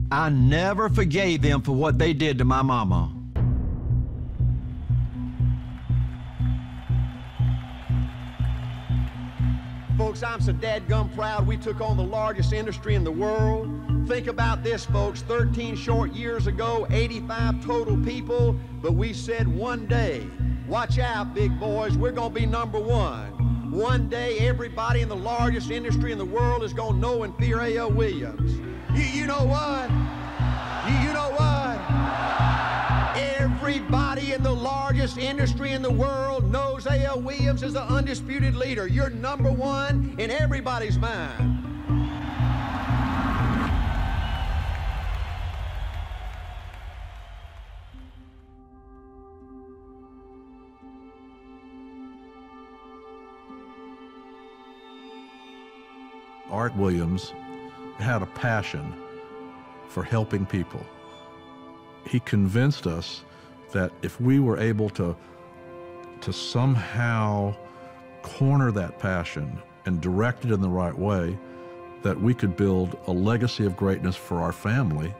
I never forgave them for what they did to my mama. Folks, I'm so dadgum proud we took on the largest industry in the world. Think about this, folks, 13 short years ago, 85 total people, but we said one day, watch out, big boys, we're gonna be number one. One day, everybody in the largest industry in the world is gonna know and fear A.L. Williams. You know what? You know what? Everybody in the largest industry in the world knows A.L. Williams is the undisputed leader. You're number one in everybody's mind. Art Williams had a passion for helping people. He convinced us that if we were able to somehow corner that passion and direct it in the right way, that we could build a legacy of greatness for our family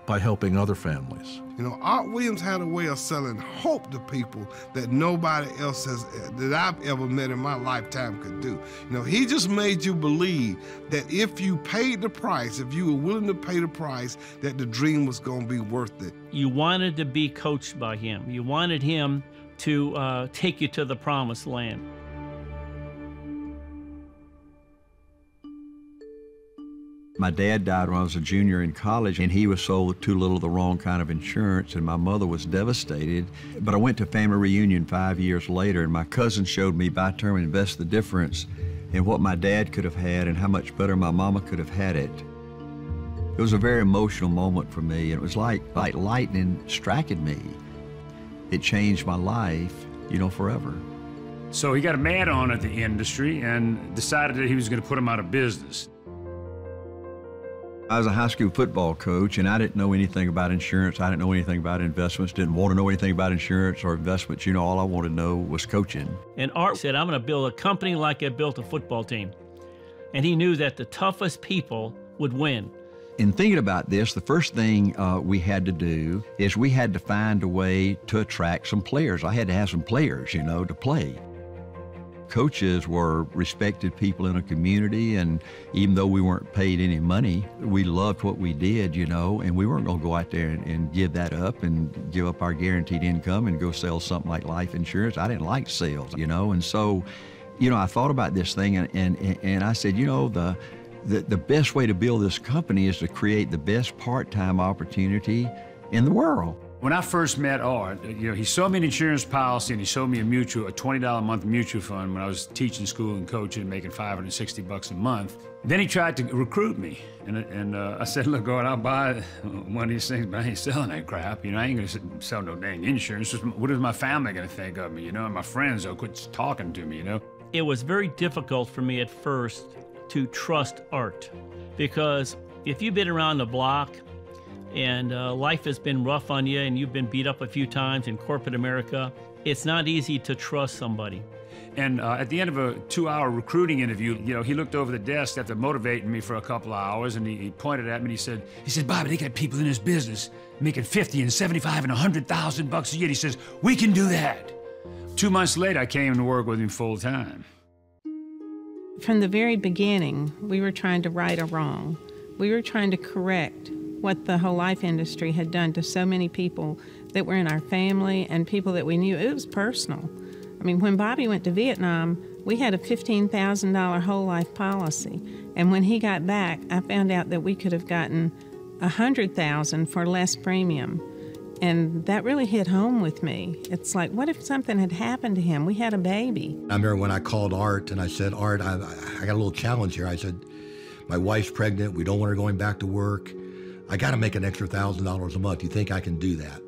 by helping other families. You know, Art Williams had a way of selling hope to people that nobody else that I've ever met in my lifetime could do. You know, he just made you believe that if you paid the price, if you were willing to pay the price, that the dream was going to be worth it. You wanted to be coached by him. You wanted him to take you to the promised land. My dad died when I was a junior in college, and he was sold too little of the wrong kind of insurance, and my mother was devastated. But I went to family reunion 5 years later, and my cousin showed me by term invest the difference in what my dad could have had and how much better my mama could have had it. It was a very emotional moment for me, and it was like lightning striking me. It changed my life, you know, forever. So he got mad on at the industry and decided that he was going to put him out of business. I was a high school football coach, and I didn't know anything about insurance. I didn't know anything about investments, didn't want to know anything about insurance or investments. You know, all I wanted to know was coaching. And Art said, I'm going to build a company like I built a football team. And he knew that the toughest people would win. In thinking about this, the first thing we had to do is we had to find a way to attract some players. I had to have some players, you know, to play. Coaches were respected people in a community, and even though we weren't paid any money, we loved what we did, you know, and we weren't going to go out there and give that up and give up our guaranteed income and go sell something like life insurance. I didn't like sales, you know, and so, you know, I thought about this thing, and I said, you know, the best way to build this company is to create the best part-time opportunity in the world. When I first met Art, you know, he sold me an insurance policy and he sold me a $20 a month mutual fund when I was teaching school and coaching and making $560 a month. Then he tried to recruit me, and I said, look, Art, I'll buy one of these things, but I ain't selling that crap. You know, I ain't gonna sell no dang insurance. What is my family gonna think of me, you know, and my friends will quit talking to me, you know? It was very difficult for me at first to trust Art, because if you've been around the block and life has been rough on you and you've been beat up a few times in corporate America, it's not easy to trust somebody. And at the end of a 2-hour recruiting interview, you know, he looked over the desk after motivating me for a couple of hours, and he pointed at me and he said, Bobby, they got people in this business making $50 and $75 and $100,000 a year. He says, we can do that. 2 months later, I came to work with him full time. From the very beginning, we were trying to right a wrong. We were trying to correct what the whole life industry had done to so many people that were in our family and people that we knew. It was personal. I mean, when Bobby went to Vietnam, we had a $15,000 whole life policy. And when he got back, I found out that we could have gotten $100,000 for less premium. And that really hit home with me. It's like, what if something had happened to him? We had a baby. I remember when I called Art and I said, Art, I got a little challenge here. I said, my wife's pregnant. We don't want her going back to work. I got to make an extra $1,000 a month. You think I can do that?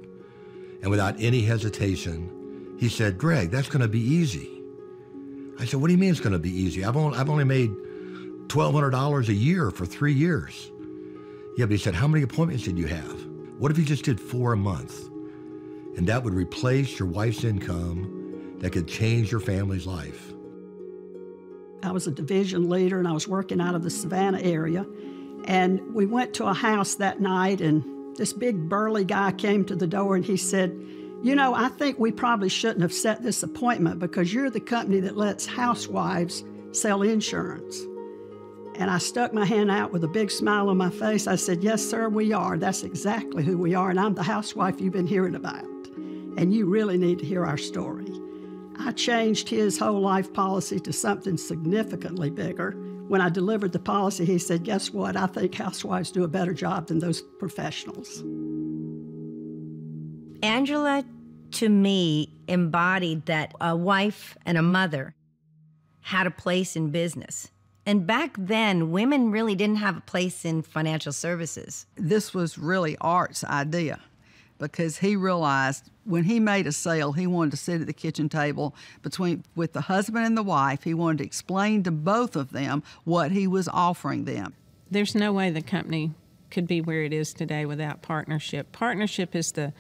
And without any hesitation, he said, Greg, that's going to be easy. I said, what do you mean it's going to be easy? I've only made $1,200 a year for 3 years. Yeah, but he said, how many appointments did you have? What if you just did 4 a month? And that would replace your wife's income that could change your family's life. I was a division leader and I was working out of the Savannah area. And we went to a house that night, and this big burly guy came to the door and he said, "You know, I think we probably shouldn't have set this appointment because you're the company that lets housewives sell insurance." And I stuck my hand out with a big smile on my face. I said, "Yes, sir, we are. That's exactly who we are, and I'm the housewife you've been hearing about. And you really need to hear our story." I changed his whole life policy to something significantly bigger. When I delivered the policy, he said, "Guess what? I think housewives do a better job than those professionals." Angela, to me, embodied that a wife and a mother had a place in business. And back then, women really didn't have a place in financial services. This was really Art's idea, because he realized when he made a sale, he wanted to sit at the kitchen table with the husband and the wife. He wanted to explain to both of them what he was offering them. There's no way the company could be where it is today without partnership. Partnership is the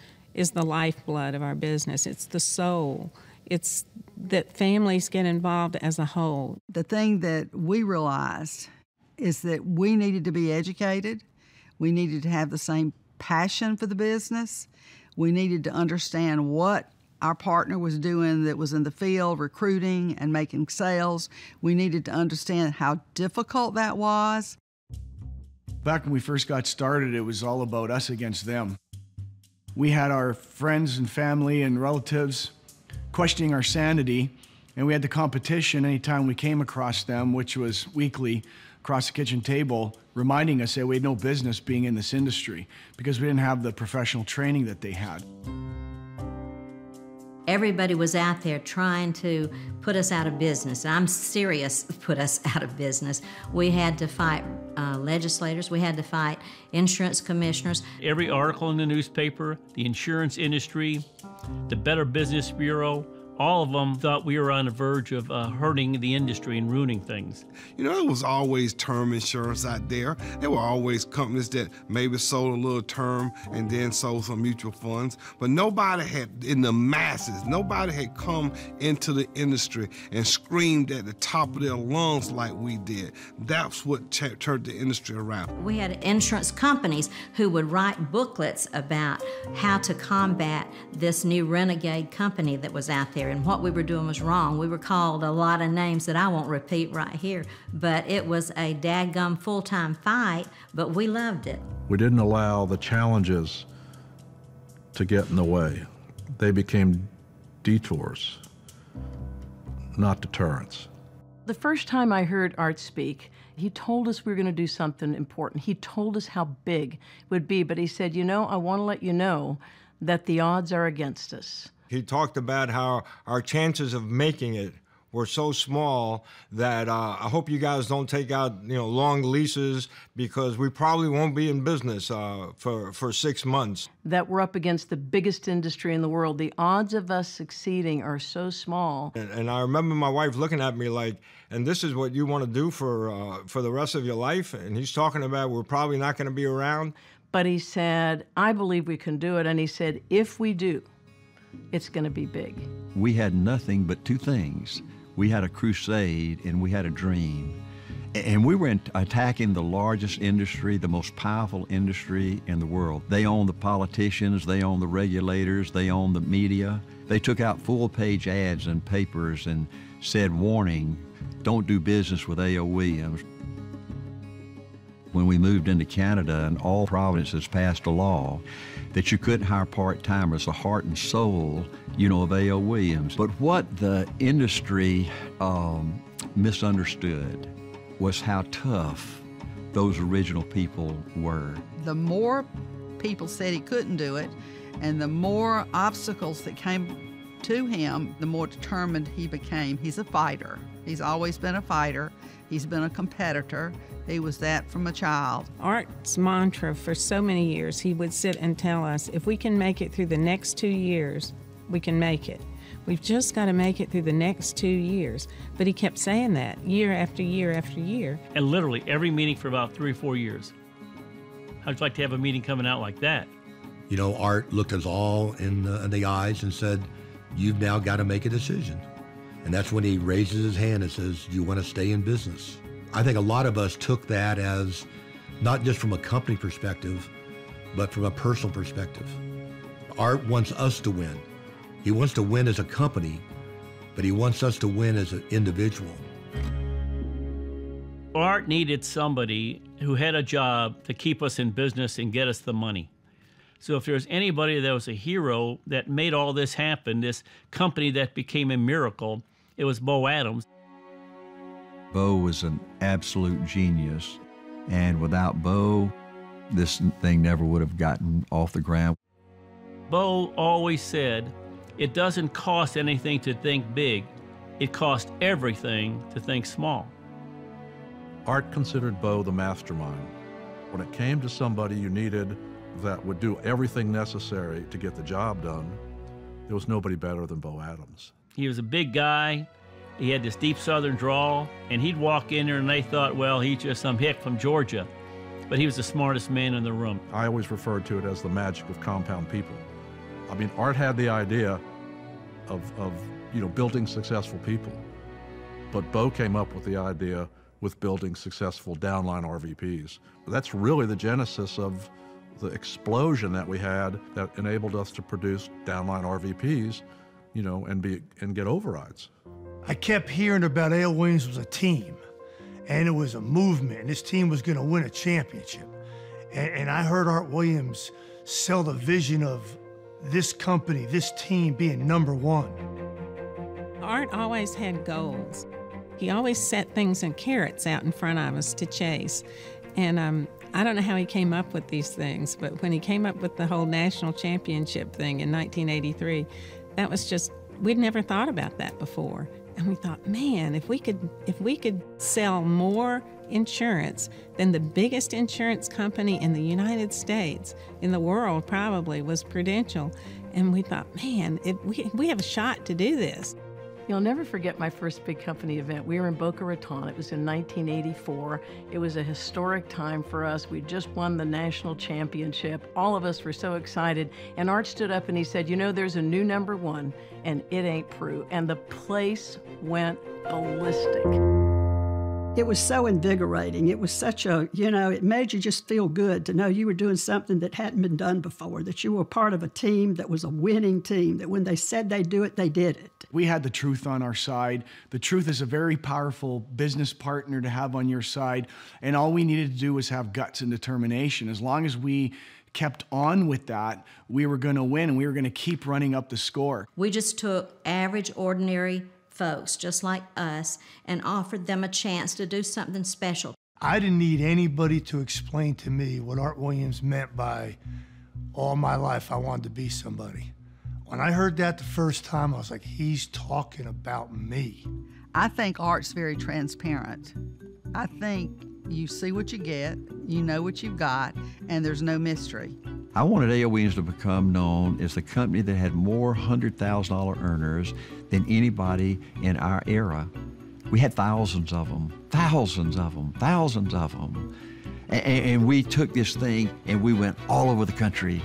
lifeblood of our business. It's the soul. It's that families get involved as a whole. The thing that we realized is that we needed to be educated. We needed to have the same passion for the business. We needed to understand what our partner was doing that was in the field, recruiting and making sales. We needed to understand how difficult that was. Back when we first got started, it was all about us against them. We had our friends and family and relatives questioning our sanity, and we had the competition anytime we came across them, which was weekly, across the kitchen table, reminding us that we had no business being in this industry because we didn't have the professional training that they had. Everybody was out there trying to put us out of business. I'm serious, put us out of business. We had to fight legislators. We had to fight insurance commissioners. Every article in the newspaper, the insurance industry, the Better Business Bureau, all of them thought we were on the verge of hurting the industry and ruining things. You know, there was always term insurance out there. There were always companies that maybe sold a little term and then sold some mutual funds. But nobody had, in the masses, nobody had come into the industry and screamed at the top of their lungs like we did. That's what turned the industry around. We had insurance companies who would write booklets about how to combat this new renegade company that was out there. And what we were doing was wrong. We were called a lot of names that I won't repeat right here, but it was a dadgum full-time fight, but we loved it. We didn't allow the challenges to get in the way. They became detours, not deterrents. The first time I heard Art speak, he told us we were going to do something important. He told us how big it would be, but he said, "You know, I want to let you know that the odds are against us." He talked about how our chances of making it were so small that I hope you guys don't take out long leases because we probably won't be in business for 6 months. That we're up against the biggest industry in the world. The odds of us succeeding are so small. And I remember my wife looking at me like, "And this is what you want to do for the rest of your life?" And he's talking about we're probably not going to be around. But he said, "I believe we can do it." And he said, "If we do, it's going to be big." We had nothing but two things. We had a crusade and we had a dream. And we were attacking the largest industry, the most powerful industry in the world. They own the politicians, they own the regulators, they own the media. They took out full-page ads in papers and said, "Warning, don't do business with A.O. Williams." When we moved into Canada, and all provinces passed a law that you couldn't hire part-timers, the heart and soul, of A.O. Williams. But what the industry misunderstood was how tough those original people were. The more people said he couldn't do it, and the more obstacles that came to him, the more determined he became. He's a fighter. He's always been a fighter. He's been a competitor. He was that from a child. Art's mantra for so many years, he would sit and tell us, if we can make it through the next 2 years, we can make it. We've just got to make it through the next 2 years. But he kept saying that year after year after year. And literally every meeting for about 3 or 4 years. How'd you like to have a meeting coming out like that? Art looked us all in the eyes and said, "You've now got to make a decision." And that's when he raises his hand and says, "Do you want to stay in business?" I think a lot of us took that as, not just from a company perspective, but from a personal perspective. Art wants us to win. He wants to win as a company, but he wants us to win as an individual. Art needed somebody who had a job to keep us in business and get us the money. So if there's anybody that was a hero that made all this happen, this company that became a miracle, it was Bo Adams. Bo was an absolute genius, and without Bo, this thing never would have gotten off the ground. Bo always said, it doesn't cost anything to think big, it costs everything to think small. Art considered Bo the mastermind. When it came to somebody you needed that would do everything necessary to get the job done, there was nobody better than Bo Adams. He was a big guy. He had this deep southern drawl, and he'd walk in there and they thought, well, he's just some hick from Georgia. But he was the smartest man in the room. I always referred to it as the magic of compound people. I mean, Art had the idea of building successful people, but Bo came up with the idea with building successful downline RVPs. That's really the genesis of the explosion that we had that enabled us to produce downline RVPs, and get overrides. I kept hearing about A.L. Williams was a team, and it was a movement, and this team was going to win a championship. And I heard Art Williams sell the vision of this company, this team being number one. Art always had goals. He always set things in carrots out in front of us to chase. And I don't know how he came up with these things, but when he came up with the whole national championship thing in 1983, that was just, we'd never thought about that before. And we thought, man, if we could sell more insurance than the biggest insurance company in the United States, in the world probably, was Prudential. And we thought, man, we have a shot to do this. You'll never forget my first big company event. We were in Boca Raton. It was in 1984. It was a historic time for us. We just won the national championship. All of us were so excited. And Art stood up and he said, there's a new number one, and it ain't Prue. And the place went ballistic. It was so invigorating. It was such a, it made you just feel good to know you were doing something that hadn't been done before, that you were part of a team that was a winning team, that when they said they'd do it, they did it. We had the truth on our side. The truth is a very powerful business partner to have on your side, and all we needed to do was have guts and determination. As long as we kept on with that, we were going to win, and we were going to keep running up the score. We just took average, ordinary folks just like us and offered them a chance to do something special. I didn't need anybody to explain to me what Art Williams meant by all my life I wanted to be somebody. When I heard that the first time, I was like, he's talking about me. I think Art's very transparent. I think you see what you get, you know what you've got, and there's no mystery. I wanted A.L. Williams to become known as the company that had more $100,000 earners than anybody in our era. We had thousands of them. And we took this thing and we went all over the country,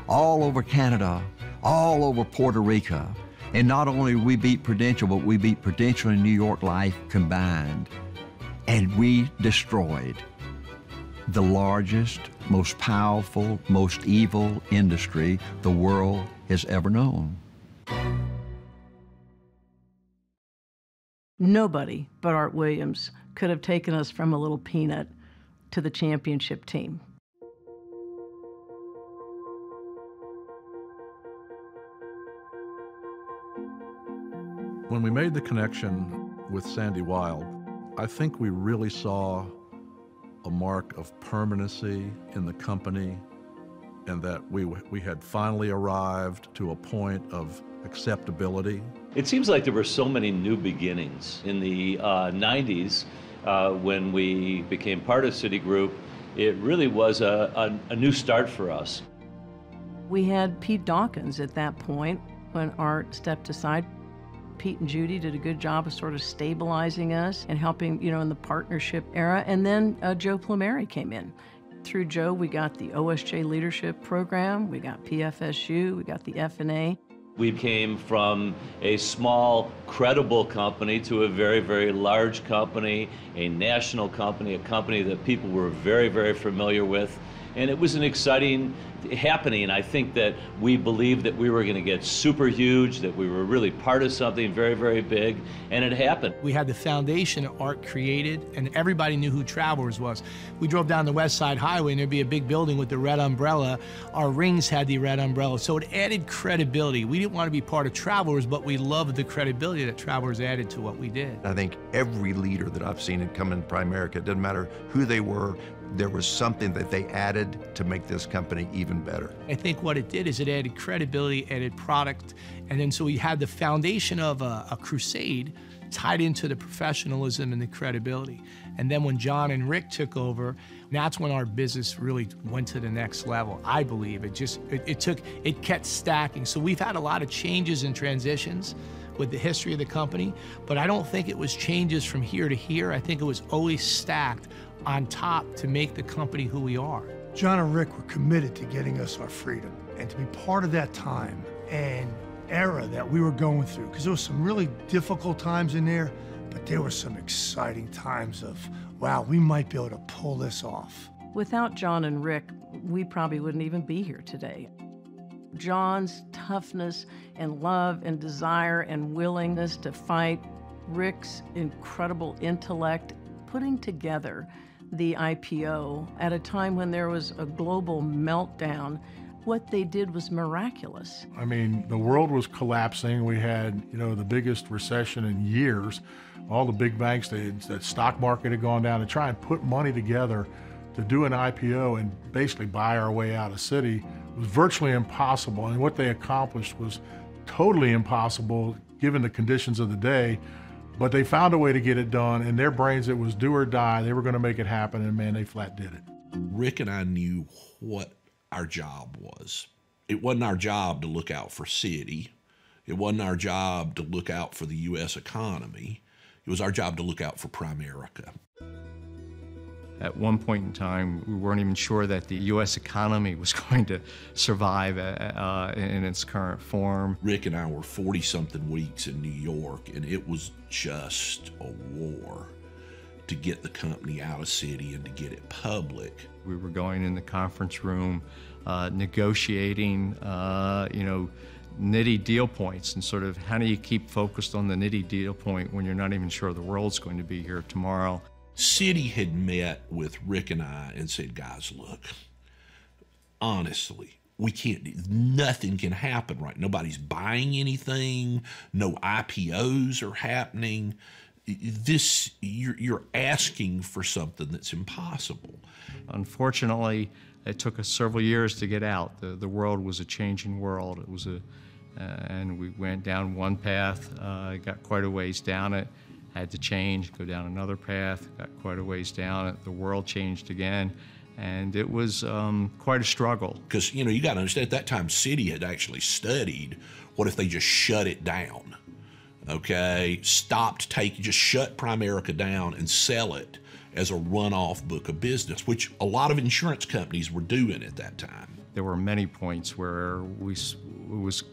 all over Canada, all over Puerto Rico. And not only did we beat Prudential, but we beat Prudential and New York Life combined. And we destroyed the largest, most powerful, most evil industry the world has ever known. Nobody but Art Williams could have taken us from a little peanut to the championship team. When we made the connection with Sandy Wilde, I think we really saw a mark of permanency in the company, and that we had finally arrived to a point of acceptability. It seems like there were so many new beginnings. In the 90s, when we became part of Citigroup, it really was a new start for us. We had Pete Dawkins at that point when Art stepped aside. Pete and Judy did a good job of sort of stabilizing us and helping, in the partnership era. And then Joe Plumeri came in. Through Joe, we got the OSJ Leadership Program, we got PFSU, we got the FNA. We came from a small, credible company to a very, very large company, a national company, a company that people were very, very familiar with. And it was an exciting happening. I think that we believed that we were going to get super huge, that we were really part of something very, very big, and it happened. We had the foundation that Art created, and everybody knew who Travelers was. We drove down the West Side Highway, and there'd be a big building with the red umbrella. Our rings had the red umbrella, so it added credibility. We didn't want to be part of Travelers, but we loved the credibility that Travelers added to what we did. I think every leader that I've seen come in Primerica, it doesn't matter who they were, there was something that they added to make this company even better. I think what it did is it added credibility, added product, and then so we had the foundation of a crusade tied into the professionalism and the credibility. And then when John and Rick took over, that's when our business really went to the next level. I believe it kept stacking. So we've had a lot of changes and transitions with the history of the company, but I don't think it was changes from here to here. I think it was always stacked on top to make the company who we are. John and Rick were committed to getting us our freedom, and to be part of that time and era that we were going through, because there was some really difficult times in there, but there were some exciting times of, wow, we might be able to pull this off. Without John and Rick, we probably wouldn't even be here today. John's toughness and love and desire and willingness to fight, Rick's incredible intellect, putting together the IPO at a time when there was a global meltdown, what they did was miraculous. I mean, the world was collapsing. We had, the biggest recession in years. All the big banks, that stock market had gone down. To try and put money together to do an IPO and basically buy our way out of Citi was virtually impossible. And what they accomplished was totally impossible given the conditions of the day. But they found a way to get it done. In their brains, it was do or die. They were going to make it happen, and man, they flat did it. Rick and I knew what our job was. It wasn't our job to look out for Citi. It wasn't our job to look out for the U.S. economy. It was our job to look out for Primerica. At one point in time, we weren't even sure that the U.S. economy was going to survive in its current form. Rick and I were 40-something weeks in New York, and it was just a war to get the company out of Citi and to get it public. We were going in the conference room, negotiating, nitty deal points, and sort of how do you keep focused on the nitty deal point when you're not even sure the world's going to be here tomorrow. Citi had met with Rick and I and said, guys, look, honestly, nothing can happen right. Nobody's buying anything. No IPOs are happening. You're asking for something that's impossible. Unfortunately, it took us several years to get out. The world was a changing world. It was and we went down one path, got quite a ways down it, had to change, go down another path, got quite a ways down it. The world changed again, and it was quite a struggle. Because, you got to understand, at that time, Citi had actually studied, what if they just shut it down? Okay, just shut Primerica down and sell it as a runoff book of business, which a lot of insurance companies were doing at that time. There were many points where it was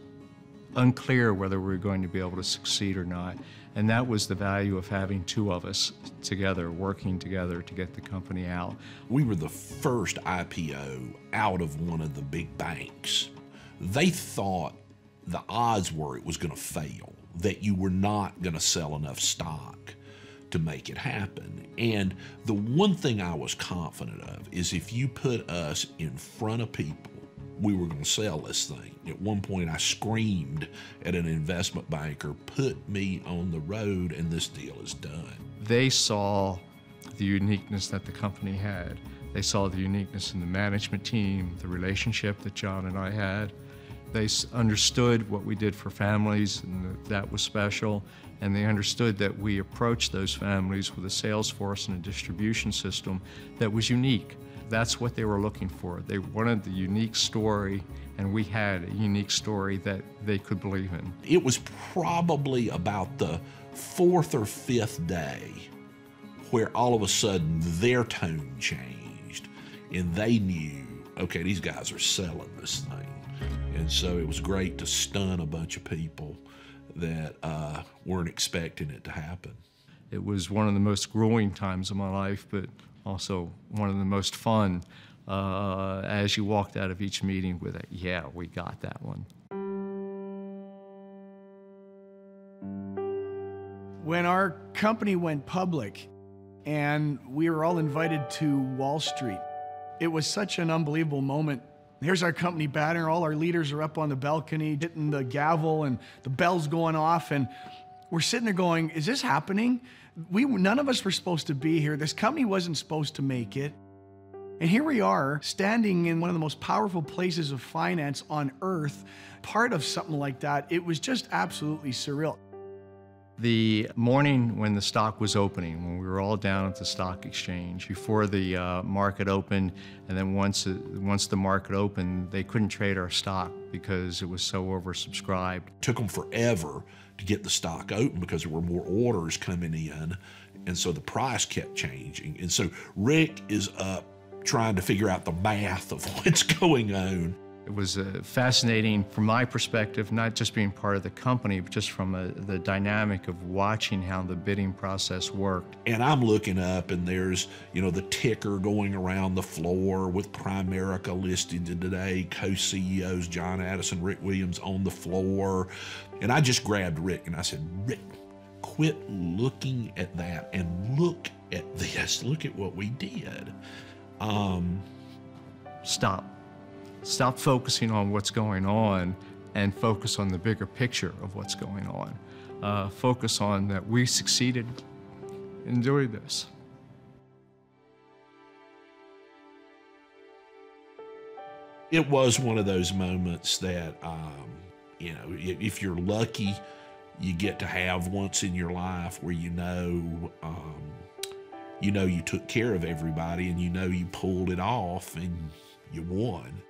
unclear whether we were going to be able to succeed or not. And that was the value of having two of us together, working together to get the company out. We were the first IPO out of one of the big banks. They thought the odds were it was going to fail, that you were not going to sell enough stock to make it happen. And the one thing I was confident of is if you put us in front of people, we were going to sell this thing. At one point, I screamed at an investment banker, put me on the road and this deal is done. They saw the uniqueness that the company had. They saw the uniqueness in the management team, the relationship that John and I had. They understood what we did for families, and that was special. And they understood that we approached those families with a sales force and a distribution system that was unique. That's what they were looking for. They wanted the unique story, and we had a unique story that they could believe in. It was probably about the fourth or fifth day where all of a sudden their tone changed, and they knew okay, these guys are selling this thing. And so it was great to stun a bunch of people that weren't expecting it to happen. It was one of the most growing times of my life, but also one of the most fun as you walked out of each meeting with it. Yeah, we got that one. When our company went public and we were all invited to Wall Street, it was such an unbelievable moment. Here's our company banner, all our leaders are up on the balcony hitting the gavel and the bell's going off, and we're sitting there going, is this happening? None of us were supposed to be here. This company wasn't supposed to make it. And here we are, standing in one of the most powerful places of finance on earth, part of something like that. It was just absolutely surreal. The morning when the stock was opening, when we were all down at the stock exchange, before the market opened, and then once the market opened, they couldn't trade our stock because it was so oversubscribed. It took them forever to get the stock open because there were more orders coming in, and so the price kept changing. And so Rick is up trying to figure out the math of what's going on. It was fascinating from my perspective, not just being part of the company, but just from the dynamic of watching how the bidding process worked. And I'm looking up and there's, the ticker going around the floor with Primerica listed today, co-CEOs John Addison, Rick Williams on the floor. And I just grabbed Rick and I said, Rick, quit looking at that and look at this. Look at what we did. Stop focusing on what's going on and focus on the bigger picture of what's going on. Focus on that we succeeded in doing this. It was one of those moments that, if you're lucky, you get to have once in your life where you took care of everybody and you pulled it off and you won.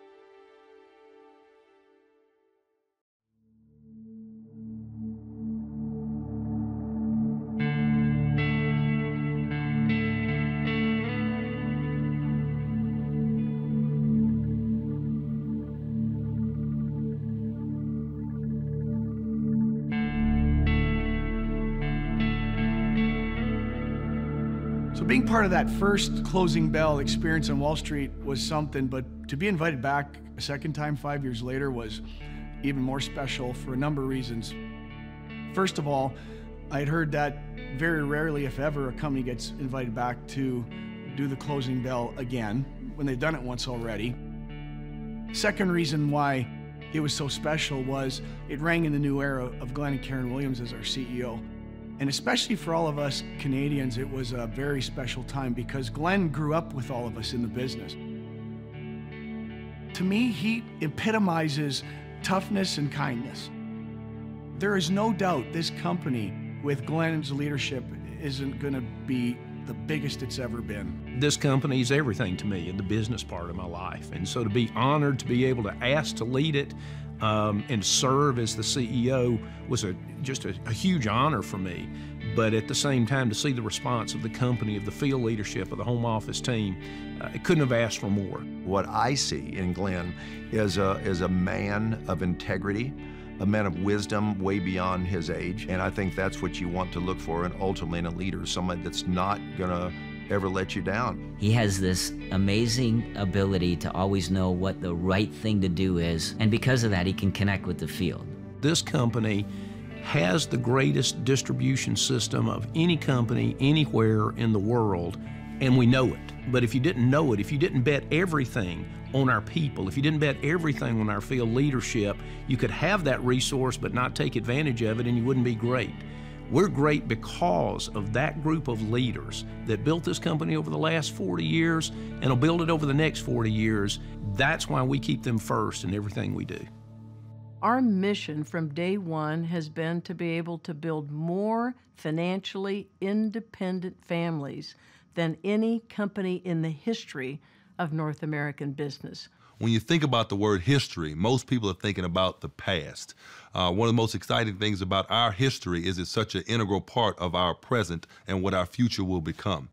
So being part of that first closing bell experience on Wall Street was something, but to be invited back a second time 5 years later was even more special for a number of reasons. First of all, I had heard that very rarely, if ever, a company gets invited back to do the closing bell again when they've done it once already. Second reason why it was so special was it rang in the new era of Glenn and Karen Williams as our CEO. And especially for all of us Canadians, it was a very special time because Glenn grew up with all of us in the business. To me, he epitomizes toughness and kindness. There is no doubt this company, with Glenn's leadership, isn't going to be the biggest it's ever been. This company is everything to me in the business part of my life. And so to be honored to be able to ask to lead it and serve as the CEO was just a huge honor for me. But at the same time, to see the response of the company, of the field leadership, of the home office team, I couldn't have asked for more. What I see in Glenn is a man of integrity, a man of wisdom way beyond his age. And I think that's what you want to look for, and ultimately in a leader, someone that's not gonna ever let you down. He has this amazing ability to always know what the right thing to do is, and because of that, he can connect with the field. This company has the greatest distribution system of any company anywhere in the world, and we know it. But if you didn't know it, if you didn't bet everything on our people, if you didn't bet everything on our field leadership, you could have that resource but not take advantage of it and you wouldn't be great. We're great because of that group of leaders that built this company over the last 40 years and will build it over the next 40 years. That's why we keep them first in everything we do. Our mission from day one has been to be able to build more financially independent families than any company in the history of North American business. When you think about the word history, most people are thinking about the past. One of the most exciting things about our history is it's such an integral part of our present and what our future will become.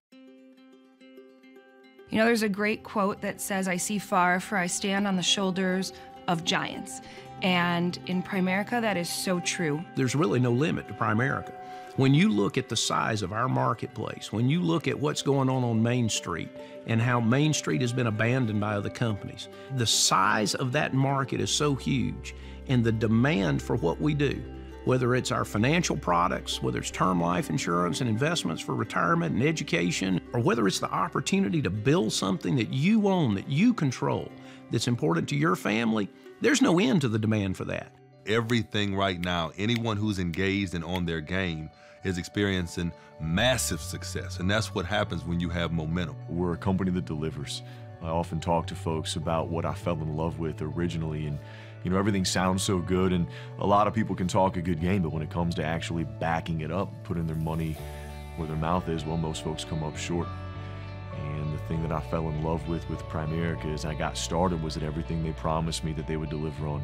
You know, there's a great quote that says, "I see far, for I stand on the shoulders of giants." And in Primerica, that is so true. There's really no limit to Primerica. When you look at the size of our marketplace, when you look at what's going on Main Street and how Main Street has been abandoned by other companies, the size of that market is so huge, and the demand for what we do, whether it's our financial products, whether it's term life insurance and investments for retirement and education, or whether it's the opportunity to build something that you own, that you control, that's important to your family, there's no end to the demand for that. Everything right now, anyone who's engaged and on their game is experiencing massive success, and that's what happens when you have momentum. We're a company that delivers. I often talk to folks about what I fell in love with originally, and you know, everything sounds so good, and a lot of people can talk a good game, but when it comes to actually backing it up, putting their money where their mouth is, well, most folks come up short. And the thing that I fell in love with Primerica as I got started was that everything they promised me that they would deliver on,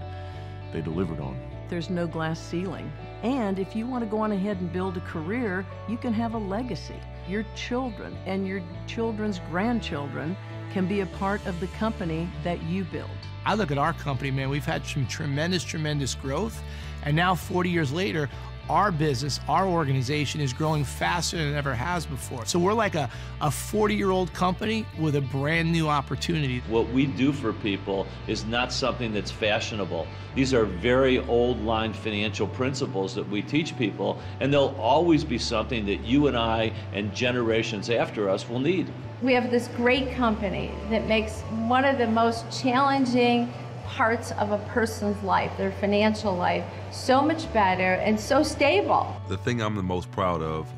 they delivered on. There's no glass ceiling. And if you want to go on ahead and build a career, you can have a legacy. Your children and your children's grandchildren can be a part of the company that you build. I look at our company, man, we've had some tremendous growth. And now 40 years later, our business, our organization is growing faster than it ever has before. So we're like a 40-year-old company with a brand new opportunity. What we do for people is not something that's fashionable. These are very old line financial principles that we teach people, and they'll always be something that you and I and generations after us will need. We have this great company that makes one of the most challenging parts of a person's life, their financial life, so much better and so stable. The thing I'm the most proud of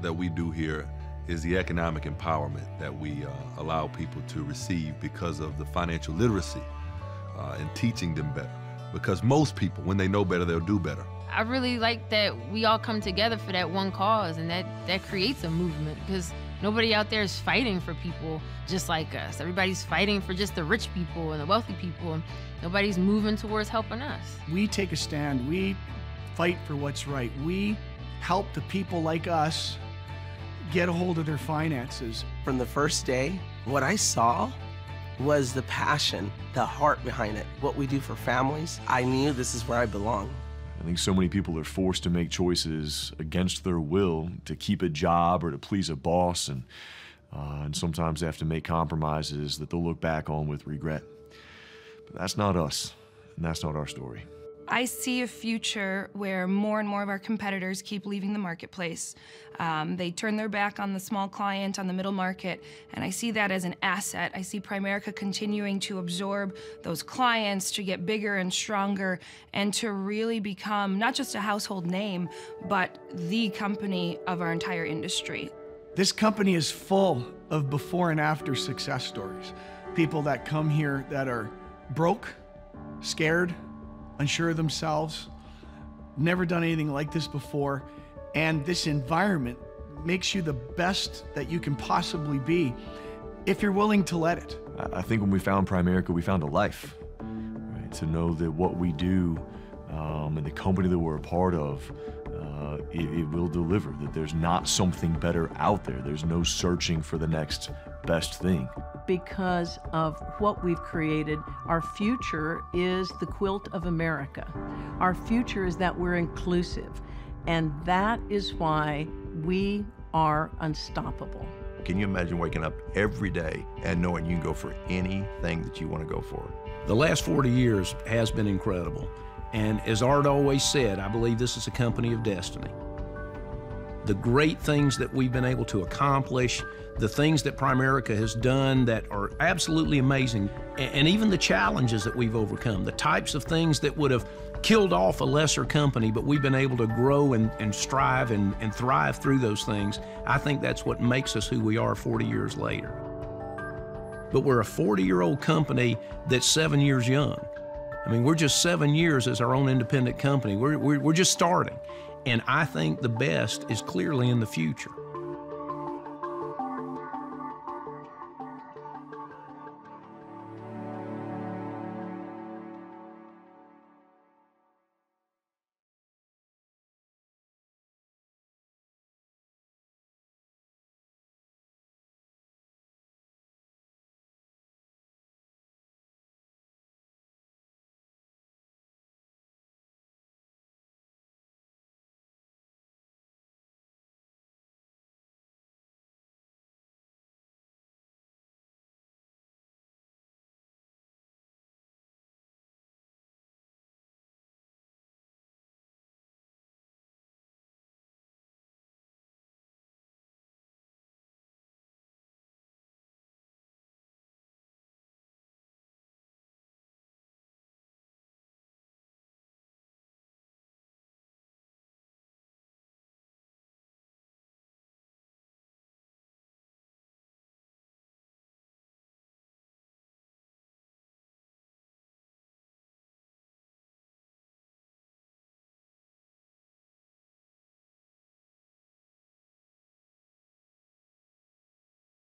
that we do here is the economic empowerment that we allow people to receive because of the financial literacy and teaching them better. Because most people, when they know better, they'll do better. I really like that we all come together for that one cause, and that creates a movement, because nobody out there is fighting for people just like us. Everybody's fighting for just the rich people and the wealthy people. Nobody's moving towards helping us. We take a stand. We fight for what's right. We help the people like us get a hold of their finances. From the first day, what I saw was the passion, the heart behind it. What we do for families, I knew this is where I belong. I think so many people are forced to make choices against their will to keep a job or to please a boss, and sometimes they have to make compromises that they'll look back on with regret. But that's not us, and that's not our story. I see a future where more and more of our competitors keep leaving the marketplace. They turn their back on the small client, on the middle market, and I see that as an asset. I see Primerica continuing to absorb those clients, to get bigger and stronger, and to really become not just a household name, but the company of our entire industry. This company is full of before and after success stories. People that come here that are broke, scared, unsure of themselves, never done anything like this before, and this environment makes you the best that you can possibly be if you're willing to let it. I think when we found Primerica, we found a life, right? To know that what we do and the company that we're a part of, it will deliver, that there's not something better out there. There's no searching for the next best thing. Because of what we've created, our future is the quilt of America. Our future is that we're inclusive, and that is why we are unstoppable. Can you imagine waking up every day and knowing you can go for anything that you want to go for? The last 40 years has been incredible. And as Art always said, I believe this is a company of destiny. The great things that we've been able to accomplish, the things that Primerica has done that are absolutely amazing, and even the challenges that we've overcome, the types of things that would have killed off a lesser company, but we've been able to grow and strive and thrive through those things. I think that's what makes us who we are 40 years later. But we're a 40-year-old company that's 7 years young. I mean, we're just 7 years as our own independent company. We're just starting. And I think the best is clearly in the future.